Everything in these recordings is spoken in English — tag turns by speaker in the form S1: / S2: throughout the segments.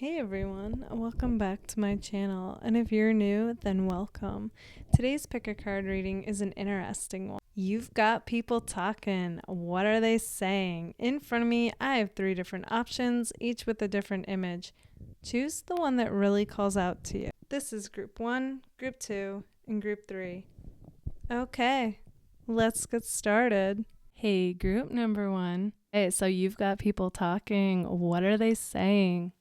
S1: Hey everyone, welcome back to my channel, and if you're new, then welcome. Today's pick a card reading is an interesting one. You've got people talking. What are they saying? In front of me, I have 3 different options, each with a different image. Choose the one that really calls out to you. This is group 1, group 2, and group 3. Okay, let's get started. Hey, group number 1. Hey, so you've got people talking. What are they saying?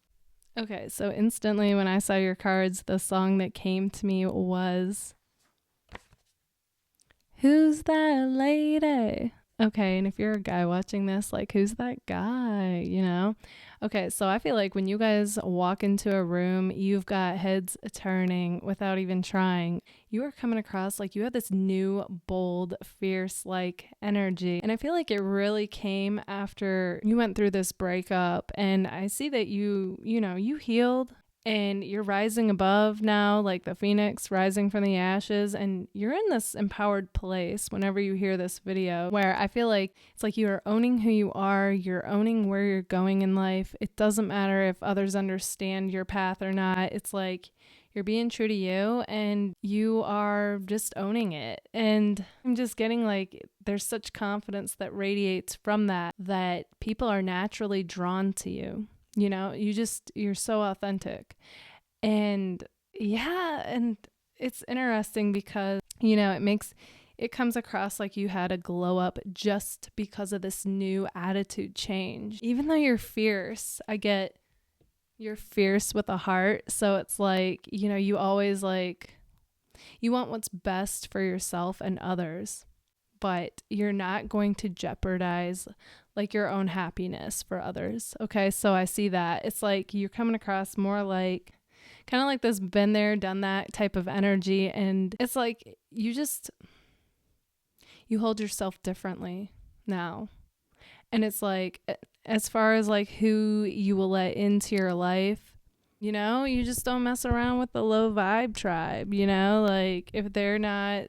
S1: Okay, so instantly when I saw your cards, the song that came to me was Who's That Lady? Okay, and if you're a guy watching this, like, who's that guy, you know? Okay, so I feel like when you guys walk into a room, you've got heads turning without even trying. You are coming across like you have this new, bold, fierce, like, energy. And I feel like it really came after you went through this breakup. And I see that you healed. And you're rising above now, like the phoenix rising from the ashes, and you're in this empowered place whenever you hear this video where I feel like it's like you're owning who you are, you're owning where you're going in life. It doesn't matter if others understand your path or not. It's like you're being true to you and you are just owning it. And I'm just getting like there's such confidence that radiates from that people are naturally drawn to you. You know, you're so authentic. And yeah, and it's interesting because, it comes across like you had a glow up just because of this new attitude change. Even though you're fierce, you're fierce with a heart. So it's like, you always you want what's best for yourself and others, but you're not going to jeopardize like your own happiness for others. Okay, so I see that. It's like you're coming across more like kind of like this been there, done that type of energy. And it's like you hold yourself differently now. And it's like as far as like who you will let into your life, you just don't mess around with the low vibe tribe, like if they're not,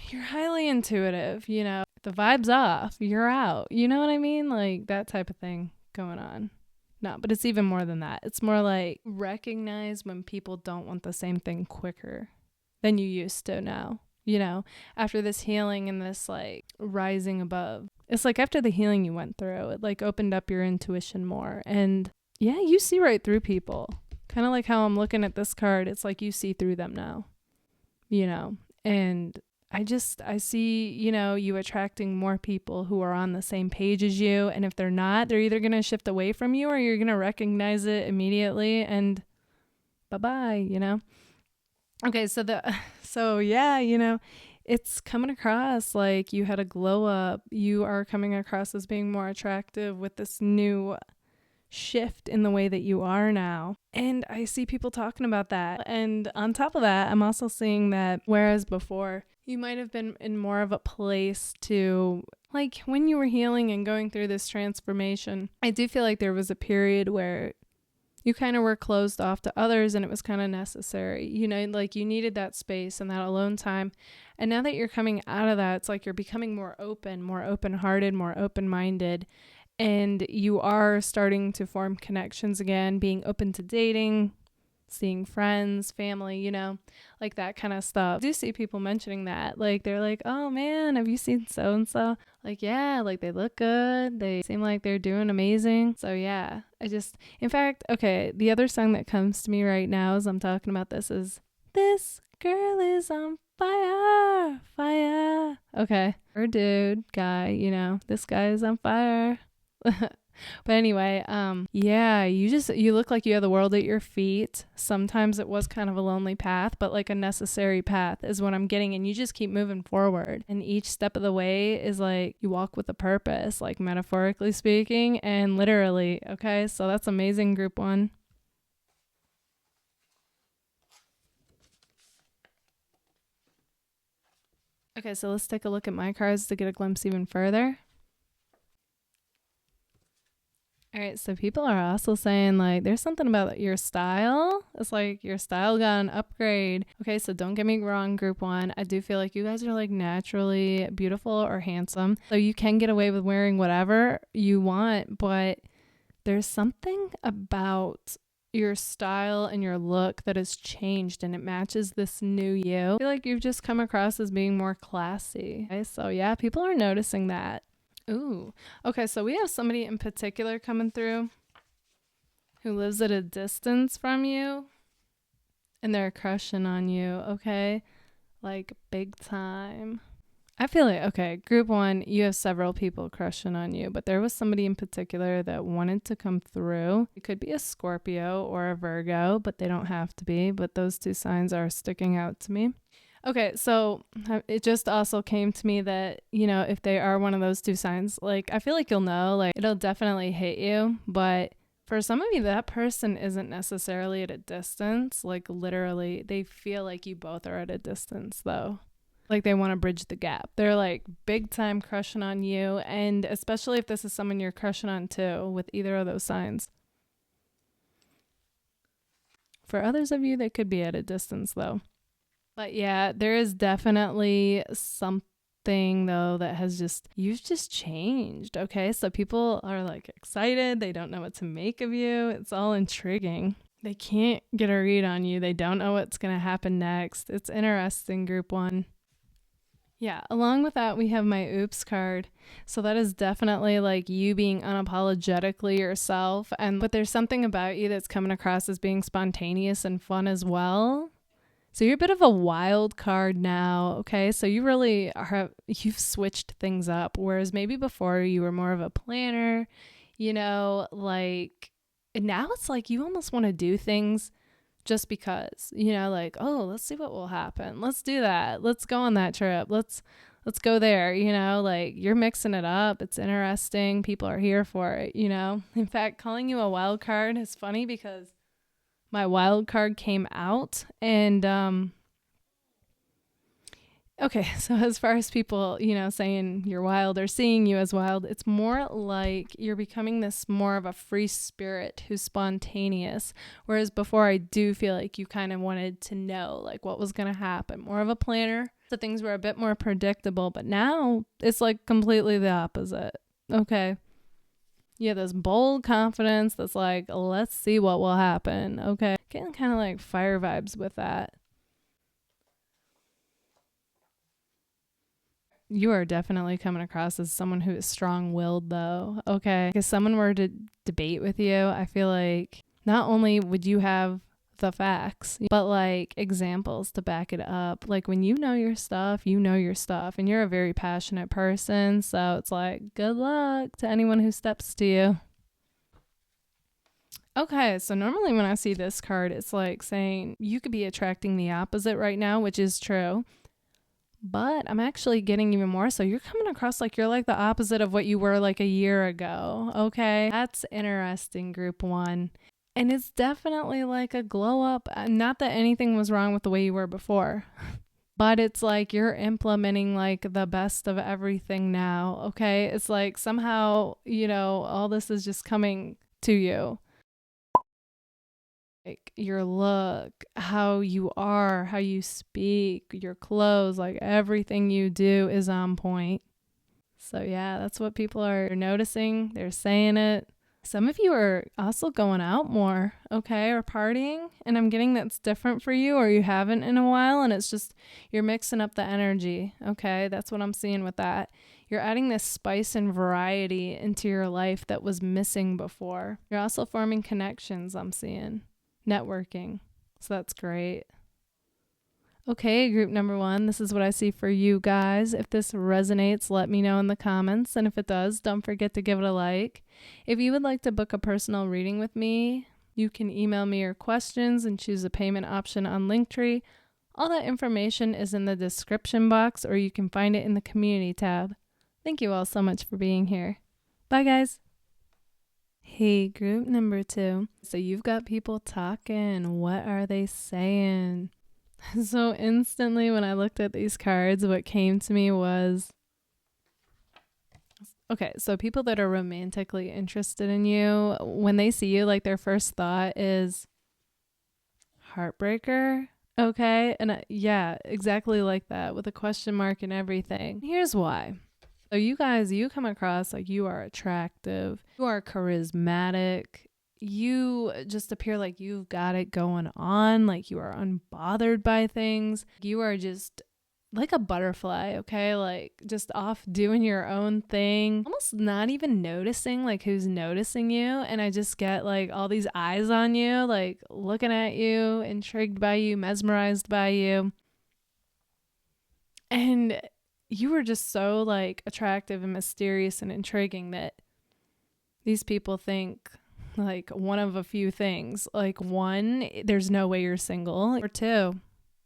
S1: you're highly intuitive, the vibe's off, you're out. You know what I mean? Like that type of thing going on. No, but it's even more than that. It's more like recognize when people don't want the same thing quicker than you used to now. After this healing and this like rising above. It's like after the healing you went through, it like opened up your intuition more. And yeah, you see right through people. Kind of like how I'm looking at this card. It's like you see through them now, and I see, you attracting more people who are on the same page as you. And if they're not, they're either going to shift away from you or you're going to recognize it immediately and bye-bye, Okay, so yeah, it's coming across like you had a glow up. You are coming across as being more attractive with this new shift in the way that you are now. And I see people talking about that. And on top of that, I'm also seeing that whereas before you might have been in more of a place to, like when you were healing and going through this transformation, I do feel like there was a period where you kind of were closed off to others and it was kind of necessary, like you needed that space and that alone time. And now that you're coming out of that, it's like you're becoming more open-hearted, more open-minded. And you are starting to form connections again, being open to dating, seeing friends, family, like that kind of stuff. I do see people mentioning that. Like, they're like, oh man, have you seen so-and-so? Like, yeah, like they look good. They seem like they're doing amazing. So yeah, in fact, okay, the other song that comes to me right now as I'm talking about this is This Girl Is on Fire, Fire. Okay. Or dude, guy, this guy is on fire. But anyway, yeah, you look like you have the world at your feet. Sometimes it was kind of a lonely path, but like a necessary path is what I'm getting. And you just keep moving forward. And each step of the way is like you walk with a purpose, like metaphorically speaking and literally. Okay, so that's amazing, group 1. Okay, so let's take a look at my cards to get a glimpse even further. All right, so people are also saying like there's something about your style. It's like your style got an upgrade. Okay, so don't get me wrong, group 1. I do feel like you guys are like naturally beautiful or handsome. So you can get away with wearing whatever you want, but there's something about your style and your look that has changed and it matches this new you. I feel like you've just come across as being more classy. Okay, so yeah, people are noticing that. Ooh. Okay, so we have somebody in particular coming through who lives at a distance from you and they're crushing on you, okay? Like big time. I feel like, okay, group one, you have several people crushing on you, but there was somebody in particular that wanted to come through. It could be a Scorpio or a Virgo, but they don't have to be, but those two signs are sticking out to me. Okay, so it just also came to me that, you know, if they are one of those two signs, like, I feel like you'll know, like, it'll definitely hit you, but for some of you, that person isn't necessarily at a distance. Like, literally, they feel like you both are at a distance, though. Like they want to bridge the gap. They're like big time crushing on you. And especially if this is someone you're crushing on too, with either of those signs. For others of you, they could be at a distance though. But yeah, there is definitely something though that has you've just changed. Okay. So people are like excited. They don't know what to make of you. It's all intriguing. They can't get a read on you. They don't know what's going to happen next. It's interesting, group one. Yeah, along with that, we have my oops card. So that is definitely like you being unapologetically yourself. But there's something about you that's coming across as being spontaneous and fun as well. So you're a bit of a wild card now, okay? So you really you've switched things up. Whereas maybe before you were more of a planner, you know, like now it's like you almost want to do things just because, you know, like, oh, let's see what will happen. Let's do that. Let's go on that trip. Let's go there, you know, like you're mixing it up. It's interesting. People are here for it, you know. In fact, calling you a wild card is funny because my wild card came out and okay, so as far as people, you know, saying you're wild or seeing you as wild, it's more like you're becoming this more of a free spirit who's spontaneous. Whereas before, I do feel like you kind of wanted to know like what was going to happen. More of a planner. So things were a bit more predictable, but now it's like completely the opposite. Okay. You have this bold confidence that's like, let's see what will happen. Okay. Getting kind of like fire vibes with that. You are definitely coming across as someone who is strong-willed though. Okay. If someone were to debate with you, I feel like not only would you have the facts, but like examples to back it up. Like when you know your stuff, and you're a very passionate person. So it's like, good luck to anyone who steps to you. Okay, so normally when I see this card, it's like saying you could be attracting the opposite right now, which is true. But I'm actually getting even more. So you're coming across like you're like the opposite of what you were like a year ago. Okay. That's interesting, group one. And it's definitely like a glow up. Not that anything was wrong with the way you were before, but it's like you're implementing like the best of everything now. Okay. It's like somehow, you know, all this is just coming to you. Like your look, how you are, how you speak, your clothes, like everything you do is on point. So yeah, that's what people are noticing. They're saying it. Some of you are also going out more, okay, or partying. And I'm getting that's different for you or you haven't in a while. And it's just you're mixing up the energy, okay? That's what I'm seeing with that. You're adding this spice and variety into your life that was missing before. You're also forming connections, I'm seeing. Networking. So that's great. Okay, group number one, this is what I see for you guys. If this resonates, let me know in the comments. And if it does, don't forget to give it a like. If you would like to book a personal reading with me, you can email me your questions and choose a payment option on Linktree. All that information is in the description box, or you can find it in the community tab. Thank you all so much for being here. Bye, guys. Hey, group number two. So you've got people talking. What are they saying? So instantly when I looked at these cards, what came to me was, okay, so people that are romantically interested in you, when they see you, like their first thought is heartbreaker. Okay. And yeah, exactly like that with a question mark and everything. Here's why. So you guys, you come across like you are attractive, you are charismatic, you just appear like you've got it going on, like you are unbothered by things. You are just like a butterfly, okay? Like just off doing your own thing, almost not even noticing like who's noticing you. And I just get like all these eyes on you, like looking at you, intrigued by you, mesmerized by you. And you were just so like attractive and mysterious and intriguing that these people think like one of a few things. Like one, there's no way you're single. Or two,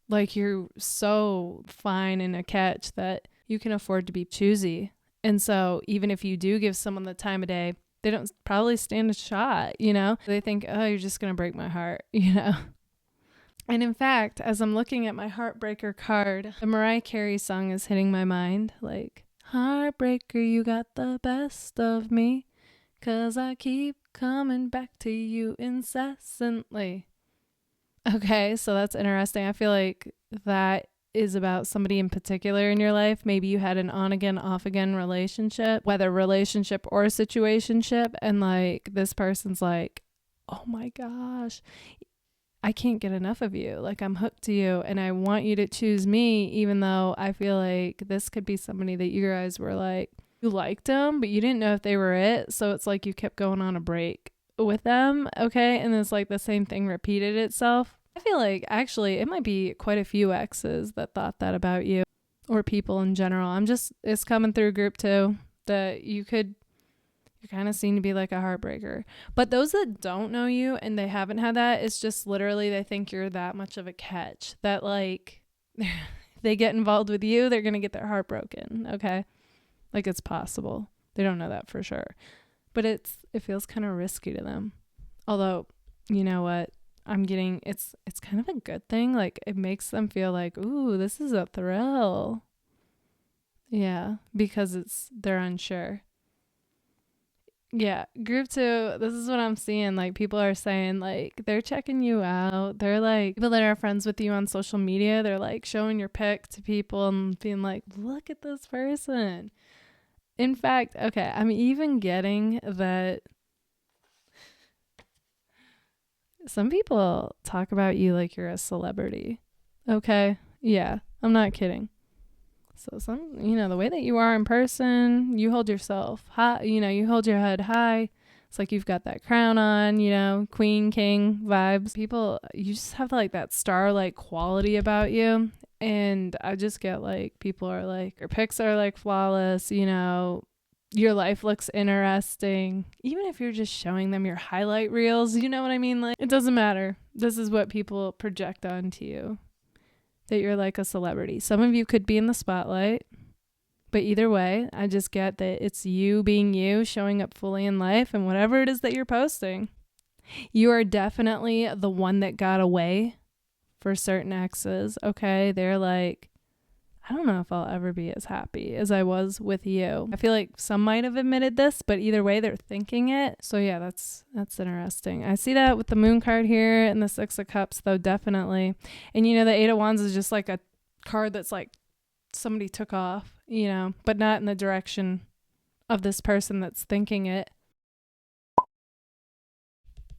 S1: like you're so fine in a catch that you can afford to be choosy. And so even if you do give someone the time of day, they don't probably stand a shot, you know? They think, oh, you're just going to break my heart, you know? And in fact, as I'm looking at my heartbreaker card, the Mariah Carey song is hitting my mind. Like, heartbreaker, you got the best of me, 'cause I keep coming back to you incessantly. Okay, so that's interesting. I feel like that is about somebody in particular in your life. Maybe you had an on again, off again relationship, whether relationship or situationship, and like this person's like, oh my gosh, I can't get enough of you. Like I'm hooked to you and I want you to choose me, even though I feel like this could be somebody that you guys were like, you liked them, but you didn't know if they were it. So it's like you kept going on a break with them. Okay. And it's like the same thing repeated itself. I feel like actually it might be quite a few exes that thought that about you or people in general. It's coming through group 2 that you kind of seem to be like a heartbreaker. But those that don't know you and they haven't had that, it's just literally they think you're that much of a catch that like they get involved with you, they're going to get their heart broken. Okay. Like it's possible. They don't know that for sure. But it feels kind of risky to them. Although, you know what? It's kind of a good thing. Like it makes them feel like, ooh, this is a thrill. Yeah, because they're unsure. Yeah, group 2, this is what I'm seeing. Like people are saying like they're checking you out. They're like people that are friends with you on social media. They're like showing your pic to people and being like, look at this person. In fact, okay, I'm even getting that some people talk about you like you're a celebrity. Okay. Yeah, I'm not kidding. So the way that you are in person, you hold yourself high, you hold your head high. It's like you've got that crown on, queen, king vibes. People, you just have like that star-like quality about you. And I just get like, people are like, your pics are like flawless, your life looks interesting. Even if you're just showing them your highlight reels, you know what I mean? Like, it doesn't matter. This is what people project onto you. That you're like a celebrity. Some of you could be in the spotlight, but either way, I just get that it's you being you, showing up fully in life and whatever it is that you're posting. You are definitely the one that got away for certain exes, okay? They're like, I don't know if I'll ever be as happy as I was with you. I feel like some might have admitted this, but either way, they're thinking it. So yeah, that's interesting. I see that with the moon card here and the 6 of cups, though, definitely. And the 8 of wands is just like a card that's like somebody took off, but not in the direction of this person that's thinking it.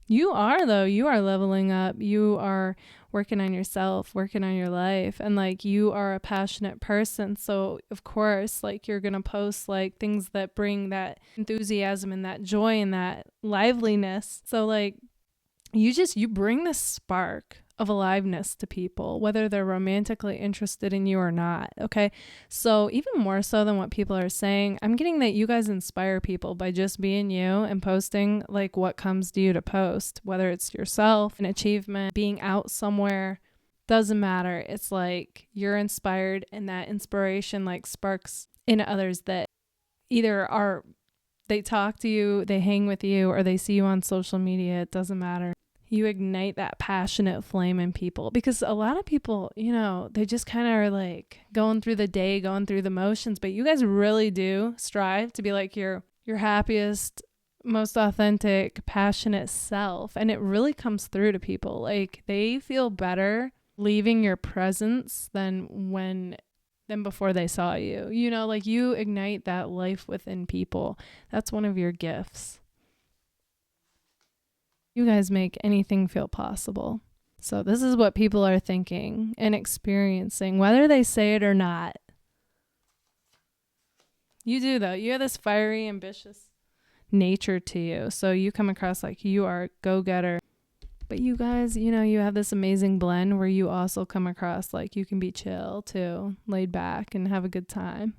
S1: You are, though. You are leveling up. You are working on yourself, working on your life. And like you are a passionate person. So of course, like you're going to post like things that bring that enthusiasm and that joy and that liveliness. So like you bring this spark of aliveness to people, whether they're romantically interested in you or not. Okay. So even more so than what people are saying, I'm getting that you guys inspire people by just being you and posting like what comes to you to post, whether it's yourself, an achievement, being out somewhere, doesn't matter. It's like you're inspired and that inspiration like sparks in others that either they talk to you, they hang with you, or they see you on social media. It doesn't matter. You ignite that passionate flame in people because a lot of people, they just kind of are like going through the day, going through the motions, but you guys really do strive to be like your happiest, most authentic, passionate self. And it really comes through to people. Like they feel better leaving your presence than before they saw you. Like you ignite that life within people. That's one of your gifts. You guys make anything feel possible. So this is what people are thinking and experiencing, whether they say it or not. You do, though. You have this fiery, ambitious nature to you. So you come across like you are a go-getter. But you guys, you know, you have this amazing blend where you also come across like you can be chill too, laid back and have a good time.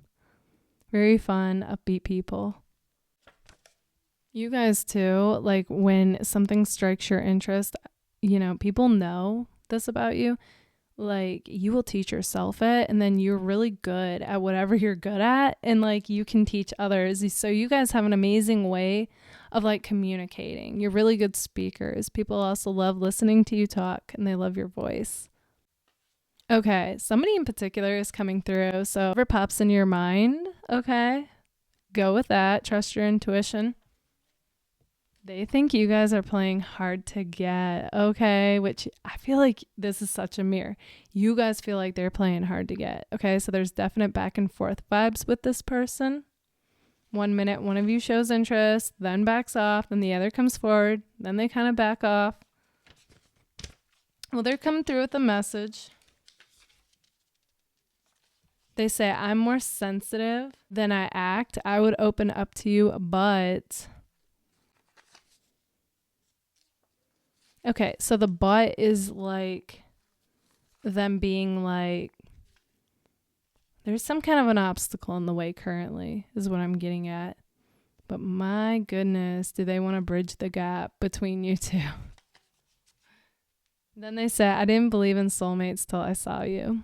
S1: Very fun, upbeat people. You guys too, like when something strikes your interest, you know, people know this about you. Like you will teach yourself it, and then you're really good at whatever you're good at, and like you can teach others. So you guys have an amazing way of like communicating. You're really good speakers. People also love listening to you talk, and they love your voice. Okay, somebody in particular is coming through, so whatever pops in your mind, okay, go with that. Trust your intuition. They think you guys are playing hard to get, okay, which I feel like this is such a mirror. You guys feel like they're playing hard to get, okay? So there's definite back and forth vibes with this person. 1 minute, one of you shows interest, then backs off, then the other comes forward, then they kind of back off. Well, they're coming through with a message. They say, I'm more sensitive than I act. I would open up to you, but... Okay, so the but is like them being like, there's some kind of an obstacle in the way currently, is what I'm getting at. But my goodness, do they want to bridge the gap between you two? Then they say, I didn't believe in soulmates till I saw you.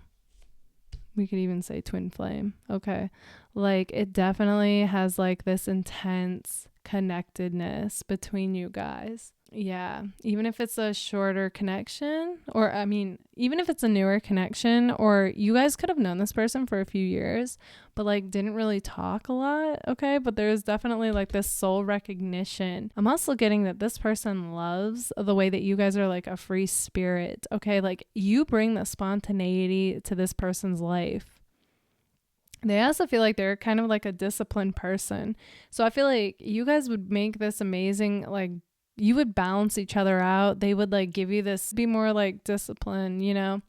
S1: We could even say twin flame. Okay. Like it definitely has like this intense connectedness between you guys. Yeah, even if it's a shorter connection, or I mean, even if it's a newer connection, or you guys could have known this person for a few years, but like didn't really talk a lot, okay? But there's definitely like this soul recognition. I'm also getting that this person loves the way that you guys are like a free spirit, okay? Like you bring the spontaneity to this person's life. They also feel like they're kind of like a disciplined person. So I feel like you guys would make this amazing, like, you would balance each other out. They would like give you this, be more like discipline, you know,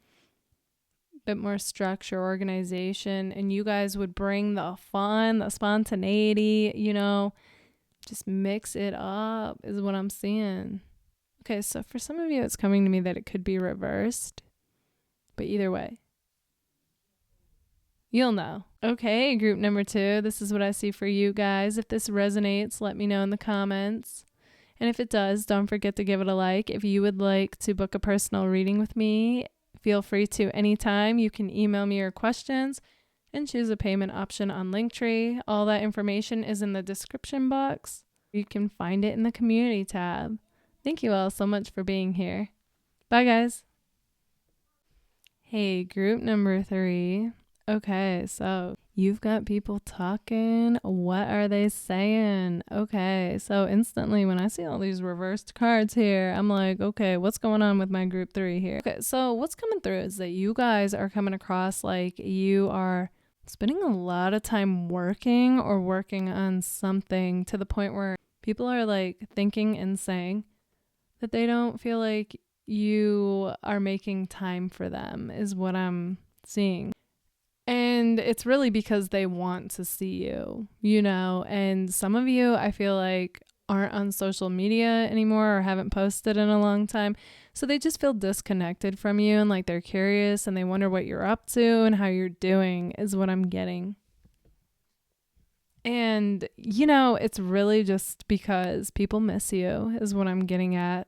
S1: bit more structure, organization, and you guys would bring the fun, the spontaneity, you know, just mix it up is what I'm seeing. Okay, so for some of you, it's coming to me that it could be reversed, but either way, you'll know. Okay, group number 2, this is what I see for you guys. If this resonates, let me know in the comments. And if it does, don't forget to give it a like. If you would like to book a personal reading with me, feel free to anytime. You can email me your questions and choose a payment option on Linktree. All that information is in the description box. You can find it in the community tab. Thank you all so much for being here. Bye, guys. Hey, group number 3. Okay, so you've got people talking. What are they saying? Okay, so instantly when I see all these reversed cards here, I'm like, okay, what's going on with my group 3 here? Okay, so what's coming through is that you guys are coming across like you are spending a lot of time working or working on something to the point where people are like thinking and saying that they don't feel like you are making time for them is what I'm seeing. And it's really because they want to see you, you know, and some of you I feel like aren't on social media anymore or haven't posted in a long time. So they just feel disconnected from you and like they're curious and they wonder what you're up to and how you're doing is what I'm getting. And, you know, it's really just because people miss you is what I'm getting at.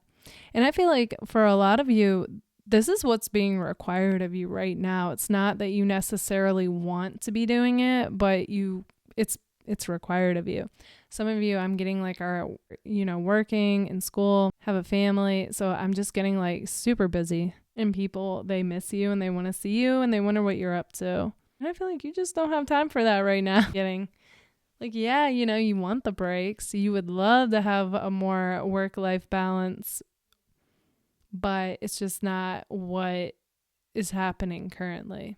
S1: And I feel like for a lot of you, this is what's being required of you right now. It's not that you necessarily want to be doing it, but it's required of you. Some of you I'm getting like are, you know, working in school, have a family. So I'm just getting like super busy and people, they miss you and they want to see you and they wonder what you're up to. And I feel like you just don't have time for that right now. Getting like, yeah, you know, you want the breaks. You would love to have a more work-life balance, but it's just not what is happening currently.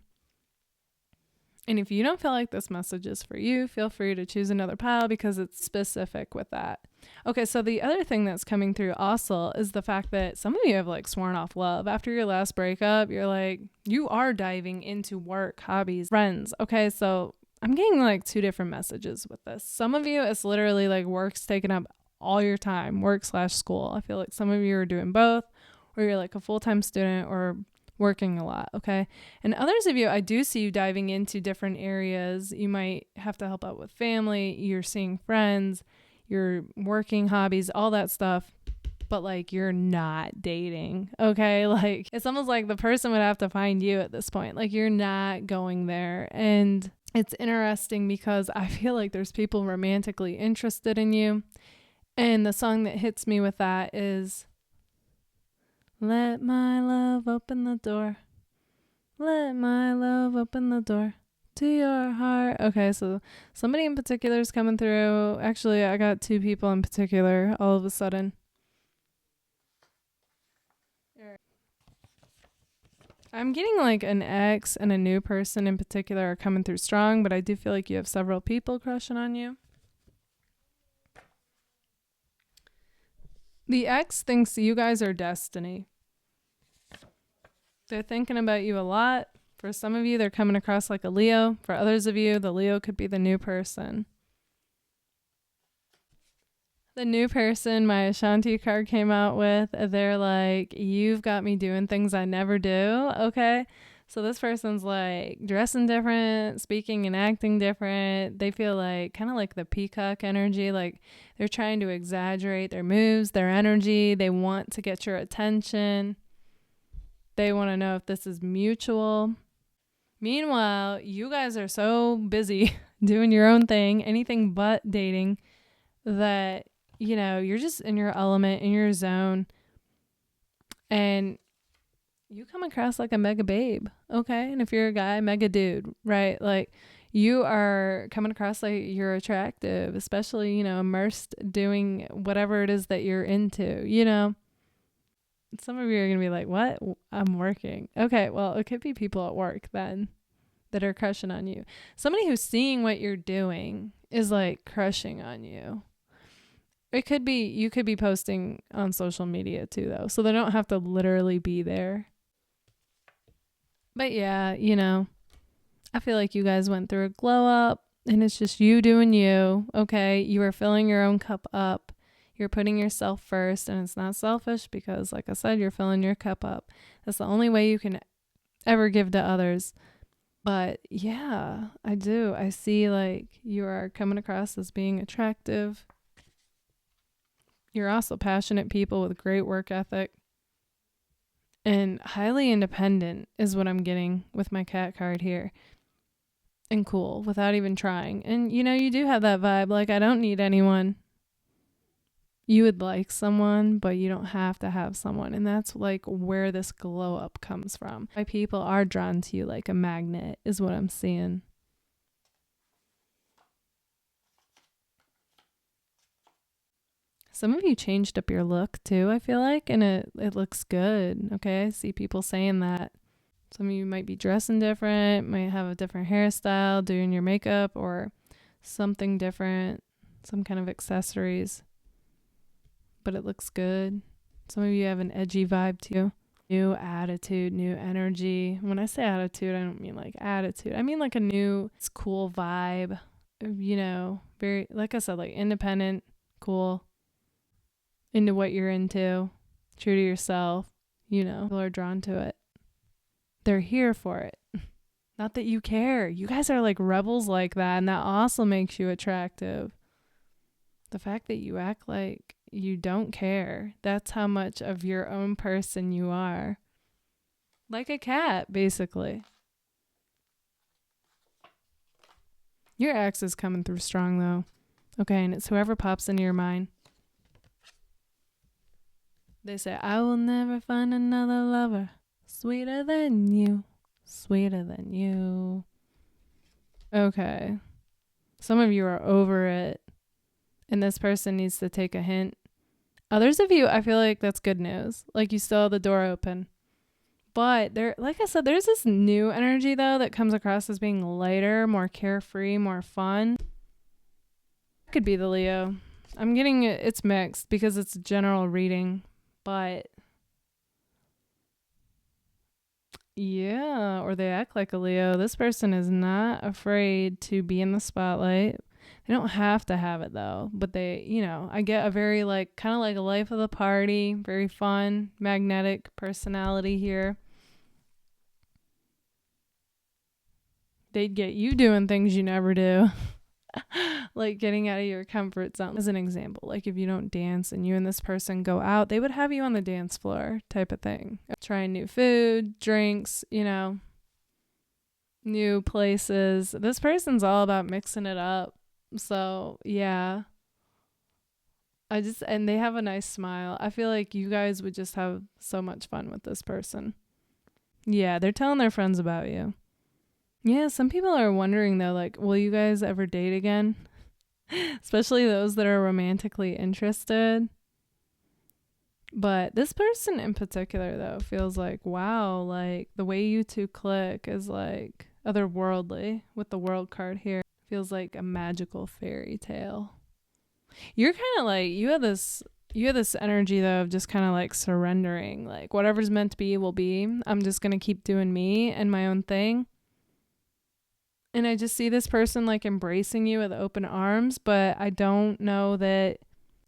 S1: And if you don't feel like this message is for you, feel free to choose another pile because it's specific with that. Okay, so the other thing that's coming through also is the fact that some of you have like sworn off love. After your last breakup, you're like, you are diving into work, hobbies, friends. Okay, so I'm getting like two different messages with this. Some of you, it's literally like work's taking up all your time, work/school. I feel like some of you are doing both, or you're like a full-time student or working a lot. Okay. And others of you, I do see you diving into different areas. You might have to help out with family. You're seeing friends, you're working, hobbies, all that stuff. But like, you're not dating. Okay. Like, it's almost like the person would have to find you at this point. Like, you're not going there. And it's interesting because I feel like there's people romantically interested in you. And the song that hits me with that is, let my love open the door. Let my love open the door to your heart. Okay, so somebody in particular is coming through. Actually, I got two people in particular all of a sudden. I'm getting like an ex and a new person in particular are coming through strong, but I do feel like you have several people crushing on you. The ex thinks you guys are destiny. They're thinking about you a lot. For some of you, they're coming across like a Leo. For others of you, the Leo could be the new person. The new person my Ashanti card came out with, they're like, you've got me doing things I never do. Okay. So this person's like dressing different, speaking and acting different. They feel like kind of like the peacock energy. Like they're trying to exaggerate their moves, their energy. They want to get your attention. They want to know if this is mutual. Meanwhile, you guys are so busy doing your own thing, anything but dating, that, you know, you're just in your element, in your zone. And you come across like a mega babe, okay? And if you're a guy, mega dude, right? Like you are coming across like you're attractive, especially, you know, immersed doing whatever it is that you're into, you know? Some of you are going to be like, what? I'm working. Okay, well, it could be people at work then that are crushing on you. Somebody who's seeing what you're doing is like crushing on you. It could be, you could be posting on social media too, though. So they don't have to literally be there. But yeah, you know, I feel like you guys went through a glow up and it's just you doing you. Okay, you are filling your own cup up. You're putting yourself first, and it's not selfish because, like I said, you're filling your cup up. That's the only way you can ever give to others. But yeah, I do. I see like you are coming across as being attractive. You're also passionate people with great work ethic. And highly independent is what I'm getting with my cat card here. And cool, without even trying. And, you know, you do have that vibe. Like, I don't need anyone. You would like someone, but you don't have to have someone. And that's like where this glow up comes from. Why people are drawn to you like a magnet is what I'm seeing. Some of you changed up your look too, I feel like, and it looks good. Okay, I see people saying that. Some of you might be dressing different, might have a different hairstyle, doing your makeup or something different, some kind of accessories. But it looks good. Some of you have an edgy vibe too. New attitude, new energy. When I say attitude, I don't mean like attitude. I mean like a new, it's cool vibe. You know, very, like I said, like independent, cool, into what you're into, true to yourself. You know, people are drawn to it. They're here for it. Not that you care. You guys are like rebels like that, and that also makes you attractive. The fact that you act like you don't care, that's how much of your own person you are. Like a cat, basically. Your ex is coming through strong, though. Okay, and it's whoever pops into your mind. They say, I will never find another lover sweeter than you, sweeter than you. Okay. Some of you are over it, and this person needs to take a hint. Others of you, I feel like that's good news. Like you still have the door open. But there, like I said, there's this new energy though that comes across as being lighter, more carefree, more fun. Could be the Leo. I'm getting it's mixed because it's a general reading, but yeah, or they act like a Leo. This person is not afraid to be in the spotlight. They don't have to have it though, but they, I get a very like kind of like a life of the party, very fun, magnetic personality here. They'd get you doing things you never do. Like getting out of your comfort zone. As an example, like if you don't dance and you and this person go out, they would have you on the dance floor type of thing. Trying new food, drinks, new places. This person's all about mixing it up. So, yeah. And they have a nice smile. I feel like you guys would just have so much fun with this person. Yeah, they're telling their friends about you. Yeah, some people are wondering though, like, will you guys ever date again? Especially those that are romantically interested. But this person in particular though feels like, wow, like the way you two click is like otherworldly with the world card here. Feels like a magical fairy tale. You're kind of like, you have this energy though of just kind of like surrendering, like whatever's meant to be will be. I'm just going to keep doing me and my own thing. And I just see this person like embracing you with open arms, but I don't know that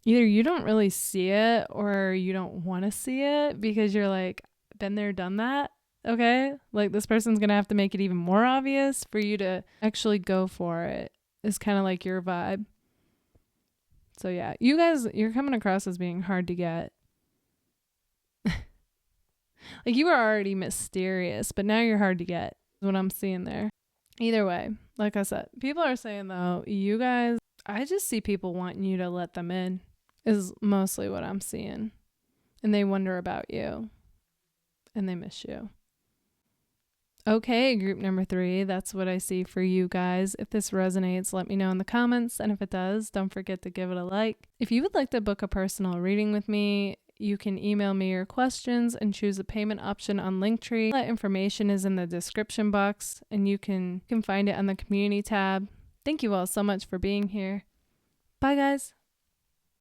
S1: either you don't really see it or you don't want to see it because you're like, been there, done that. Okay. Like this person's going to have to make it even more obvious for you to actually go for it. Is kind of like your vibe. So yeah, you guys, you're coming across as being hard to get. Like you were already mysterious, but now you're hard to get is what I'm seeing there. Either way, like I said, people are saying though, you guys, I just see people wanting you to let them in is mostly what I'm seeing. And they wonder about you and they miss you. Okay, group number 3, that's what I see for you guys. If this resonates, let me know in the comments. And if it does, don't forget to give it a like. If you would like to book a personal reading with me, you can email me your questions and choose the payment option on Linktree. That information is in the description box and you can find it on the community tab. Thank you all so much for being here. Bye guys.